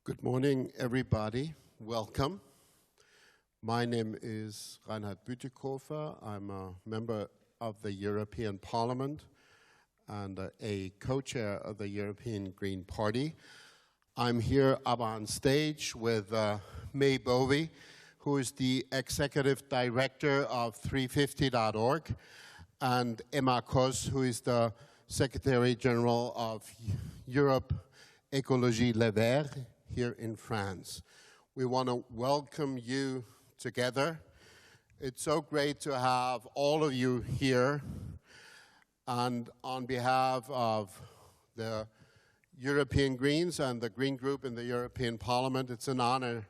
Good morning, everybody. Welcome. My name is Reinhard Bütikofer. I'm a member of the European Parliament and a co-chair of the European Green Party. I'm here up on stage with Boeve, who is the executive director of 350.org, and Emmanuelle Cosse, who is the secretary general of Europeangreens.eu Les Verts here in France. We want to welcome you together. It's so great to have all of you here. And on behalf of the European Greens and the Green Group in the European Parliament, it's an honor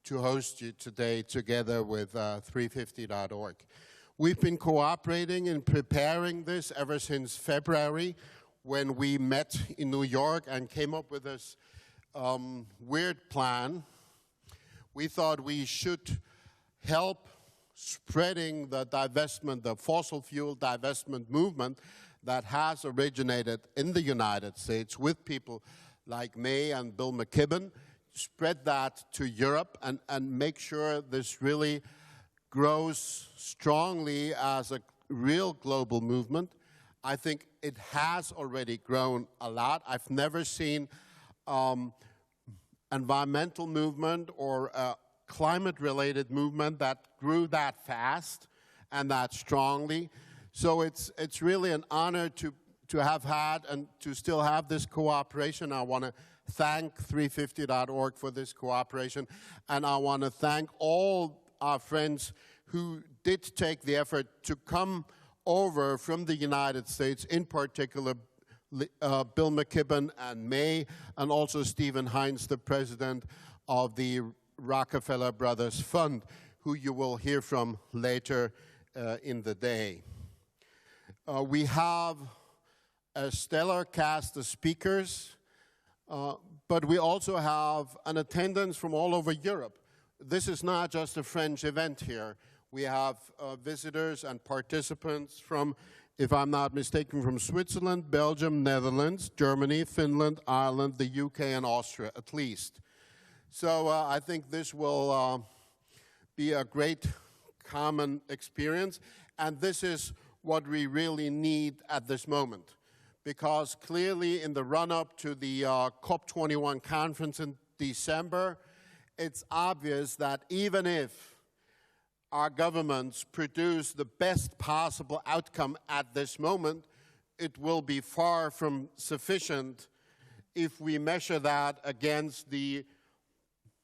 to host you today together with 350.org. We've been cooperating in preparing this ever since February, when we met in New York and came up with this weird plan. We thought we should help spreading the divestment, the fossil fuel divestment movement that has originated in the United States with people like May and Bill McKibben, spread that to Europe and make sure this really grows strongly as a real global movement. I think it has already grown a lot. I've never seen environmental movement or a climate-related movement that grew that fast and that strongly. So it's really an honor to have had and to still have this cooperation. I want to thank 350.org for this cooperation, and I want to thank all our friends who did take the effort to come over from the United States, in particular Bill McKibben and May, and also Stephen Hines, the president of the Rockefeller Brothers Fund, who you will hear from later in the day. We have a stellar cast of speakers, but we also have an attendance from all over Europe. This is not just a French event here. We have visitors and participants from, if I'm not mistaken, from Switzerland, Belgium, Netherlands, Germany, Finland, Ireland, the UK, and Austria, at least. So I think this will be a great common experience, and this is what we really need at this moment. Because clearly in the run-up to the COP21 conference in December, it's obvious that even if our governments produce the best possible outcome at this moment, it will be far from sufficient if we measure that against the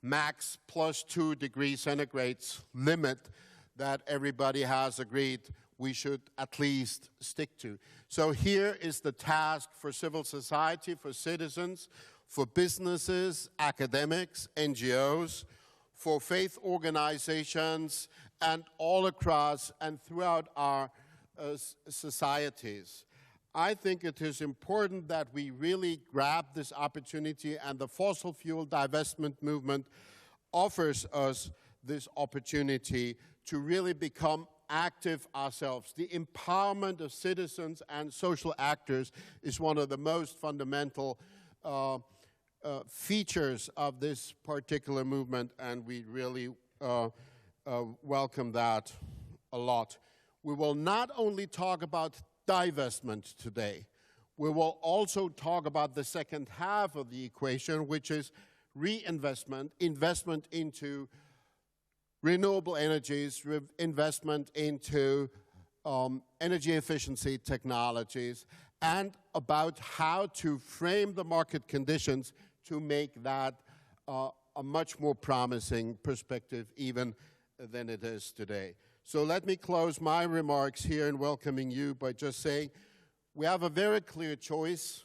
max +2 degrees centigrade limit that everybody has agreed we should at least stick to. So here is the task for civil society, for citizens, for businesses, academics, NGOs, for faith organizations, and all across and throughout our societies. I think it is important that we really grab this opportunity, and the fossil fuel divestment movement offers us this opportunity to really become active ourselves. The empowerment of citizens and social actors is one of the most fundamental features of this particular movement, and we really welcome that a lot. We will not only talk about divestment today, we will also talk about the second half of the equation, which is reinvestment, investment into renewable energies, investment into energy efficiency technologies, and about how to frame the market conditions to make that a much more promising perspective even than it is today. So let me close my remarks here in welcoming you by just saying we have a very clear choice.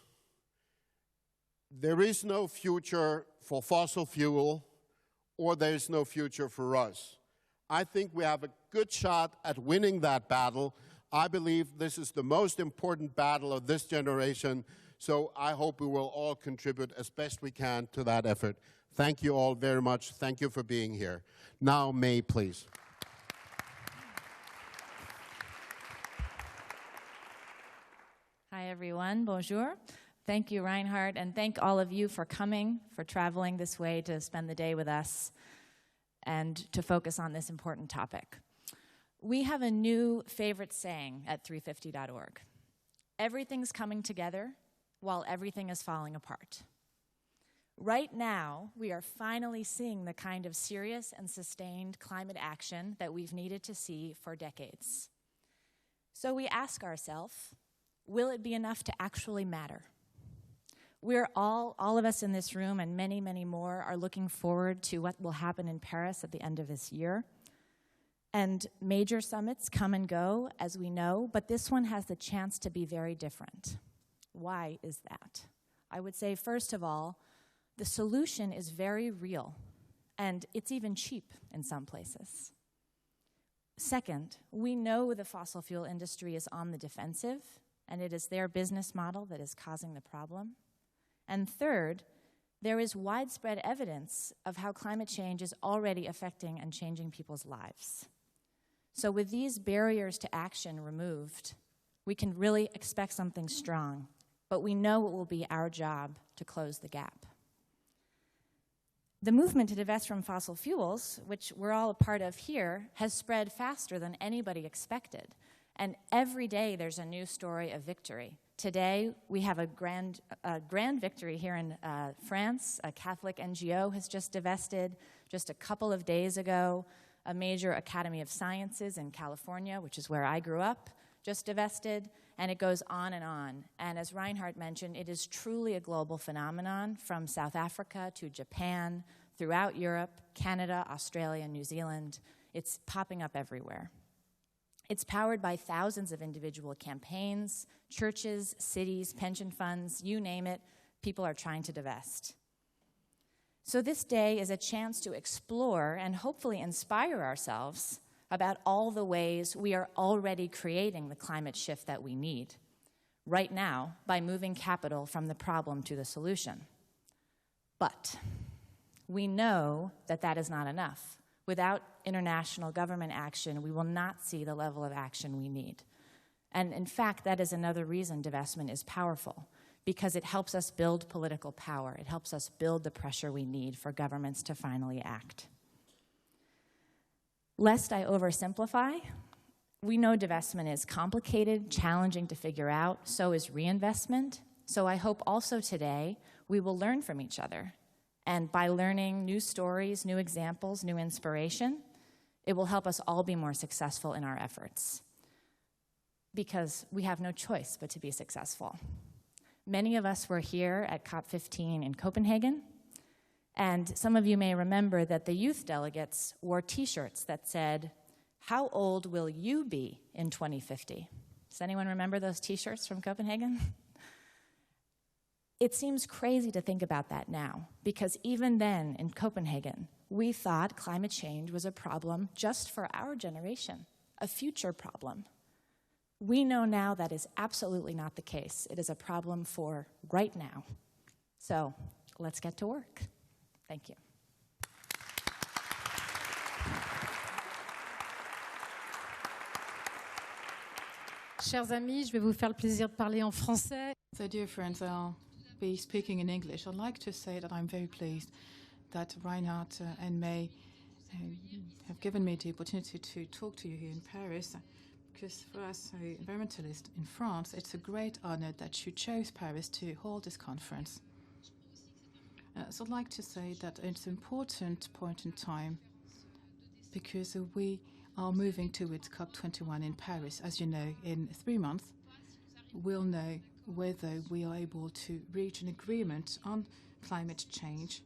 There is no future for fossil fuel, or there is no future for us. I think we have a good shot at winning that battle. I believe this is the most important battle of this generation, so I hope we will all contribute as best we can to that effort. Thank you all very much. Thank you for being here. Now, May, please. Hi, everyone. Bonjour. Thank you, Reinhard, and thank all of you for coming, for traveling this way to spend the day with us and to focus on this important topic. We have a new favorite saying at 350.org. Everything's coming together while everything is falling apart. Right now, we are finally seeing the kind of serious and sustained climate action that we've needed to see for decades. So we ask ourselves, will it be enough to actually matter? We're all of us in this room and many, many more are looking forward to what will happen in Paris at the end of this year. And major summits come and go, as we know, but this one has the chance to be very different. Why is that? I would say, first of all, the solution is very real, and it's even cheap in some places. Second, we know the fossil fuel industry is on the defensive, and it is their business model that is causing the problem. And third, there is widespread evidence of how climate change is already affecting and changing people's lives. So with these barriers to action removed, we can really expect something strong, but we know it will be our job to close the gap. The movement to divest from fossil fuels, which we're all a part of here, has spread faster than anybody expected. And every day there's a new story of victory. Today, we have a grand victory here in France. A Catholic NGO has just divested. Just a couple of days ago, a major Academy of Sciences in California, which is where I grew up, just divested. And it goes on and on. And as Reinhard mentioned, it is truly a global phenomenon from South Africa to Japan, throughout Europe, Canada, Australia, New Zealand. It's popping up everywhere. It's powered by thousands of individual campaigns, churches, cities, pension funds, you name it, people are trying to divest. So this day is a chance to explore and hopefully inspire ourselves about all the ways we are already creating the climate shift that we need right now by moving capital from the problem to the solution. But we know that that is not enough. Without international government action, we will not see the level of action we need. And in fact, that is another reason divestment is powerful, because it helps us build political power. It helps us build the pressure we need for governments to finally act. Lest I oversimplify, we know divestment is complicated, challenging to figure out, so is reinvestment. So I hope also today we will learn from each other. And by learning new stories, new examples, new inspiration, it will help us all be more successful in our efforts. Because we have no choice but to be successful. Many of us were here at COP15 in Copenhagen, and some of you may remember that the youth delegates wore T-shirts that said, "How old will you be in 2050? Does anyone remember those T-shirts from Copenhagen? It seems crazy to think about that now, because even then in Copenhagen, we thought climate change was a problem just for our generation, a future problem. We know now that is absolutely not the case. It is a problem for right now. So let's get to work. Thank you. Chers amis, je vais vous faire le plaisir de parler en français. So, dear friends, I'll be speaking in English. I'd like to say that I'm very pleased that Reinhard and May have given me the opportunity to talk to you here in Paris, because for us environmentalists in France, it's a great honor that you chose Paris to hold this conference. So I'd like to say that it's an important point in time because we are moving towards COP21 in Paris. As you know, in 3 months, we'll know whether we are able to reach an agreement on climate change.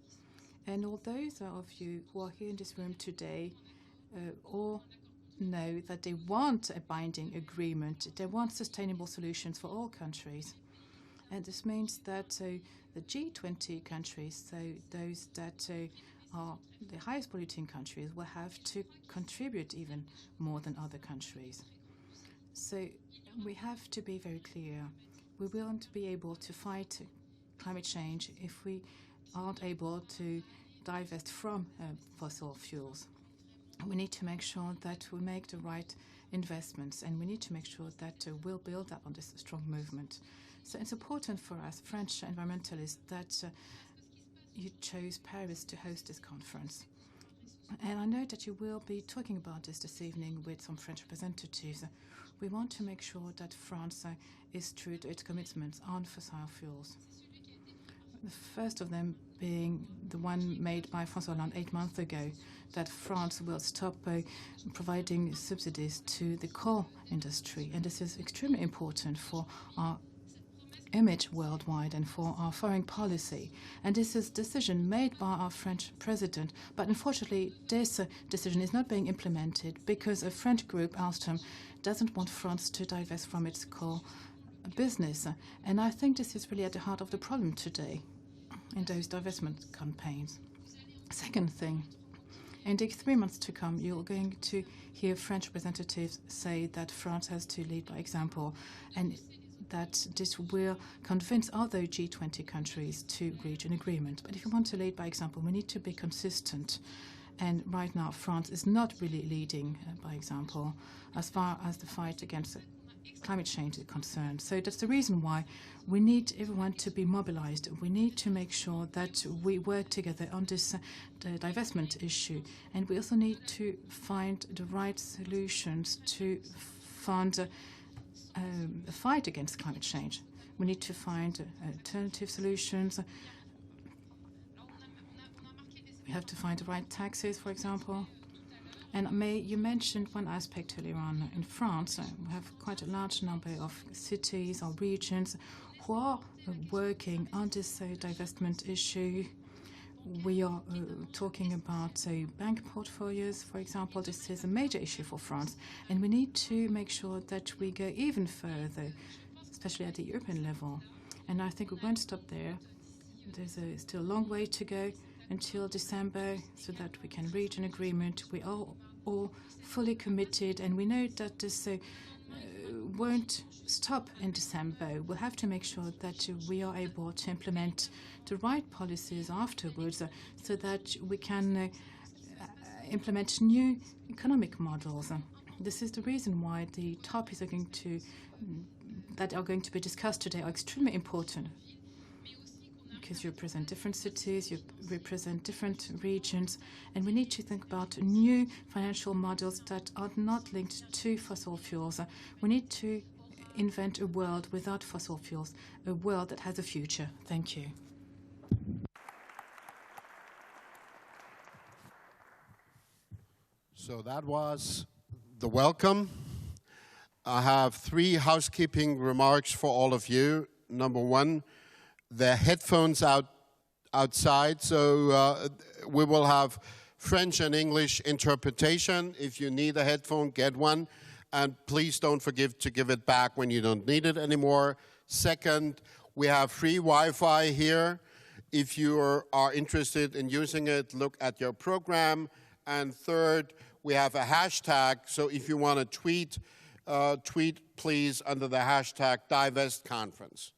And all those of you who are here in this room today all know that they want a binding agreement. They want sustainable solutions for all countries. And this means that the G20 countries, so those that are the highest polluting countries, will have to contribute even more than other countries. So we have to be very clear. We won't be able to fight climate change if we aren't able to divest from fossil fuels. We need to make sure that we make the right investments, and we need to make sure that we'll build up on this strong movement. So it's important for us, French environmentalists, that you chose Paris to host this conference. And I know that you will be talking about this evening with some French representatives. We want to make sure that France is true to its commitments on fossil fuels. The first of them being the one made by François Hollande 8 months ago, that France will stop providing subsidies to the coal industry. And this is extremely important for our image worldwide and for our foreign policy. And this is a decision made by our French president. But unfortunately, this decision is not being implemented because a French group, Alstom, doesn't want France to divest from its coal business. And I think this is really at the heart of the problem today in those divestment campaigns. Second thing, in the 3 months to come, you're going to hear French representatives say that France has to lead by example, and that this will convince other G20 countries to reach an agreement. But if you want to lead by example, we need to be consistent. And right now, France is not really leading by example as far as the fight against climate change is concerned. So that's the reason why we need everyone to be mobilized. We need to make sure that we work together on this the divestment issue. And we also need to find the right solutions to fund a fight against climate change. We need to find alternative solutions. We have to find the right taxes, for example. And you mentioned one aspect earlier on. In France, we have quite a large number of cities or regions who are working on this divestment issue. We are talking about bank portfolios, for example. This is a major issue for France, and we need to make sure that we go even further, especially at the European level. And I think we won't stop there. There's still a long way to go until December so that we can reach an agreement. We are all fully committed, and we know that this won't stop in December. We'll have to make sure that we are able to implement the right policies afterwards so that we can implement new economic models. This is the reason why the topics that are going to be discussed today are extremely important, because you represent different cities, you represent different regions, and we need to think about new financial models that are not linked to fossil fuels. We need to invent a world without fossil fuels, a world that has a future. Thank you. So that was the welcome. I have 3 housekeeping remarks for all of you. Number 1, the headphones outside, so we will have French and English interpretation. If you need a headphone, get one. And please don't forget to give it back when you don't need it anymore. Second, we have free Wi-Fi here. If you are interested in using it, look at your program. And third, we have a hashtag. So if you want to tweet, tweet please under the hashtag divestconference.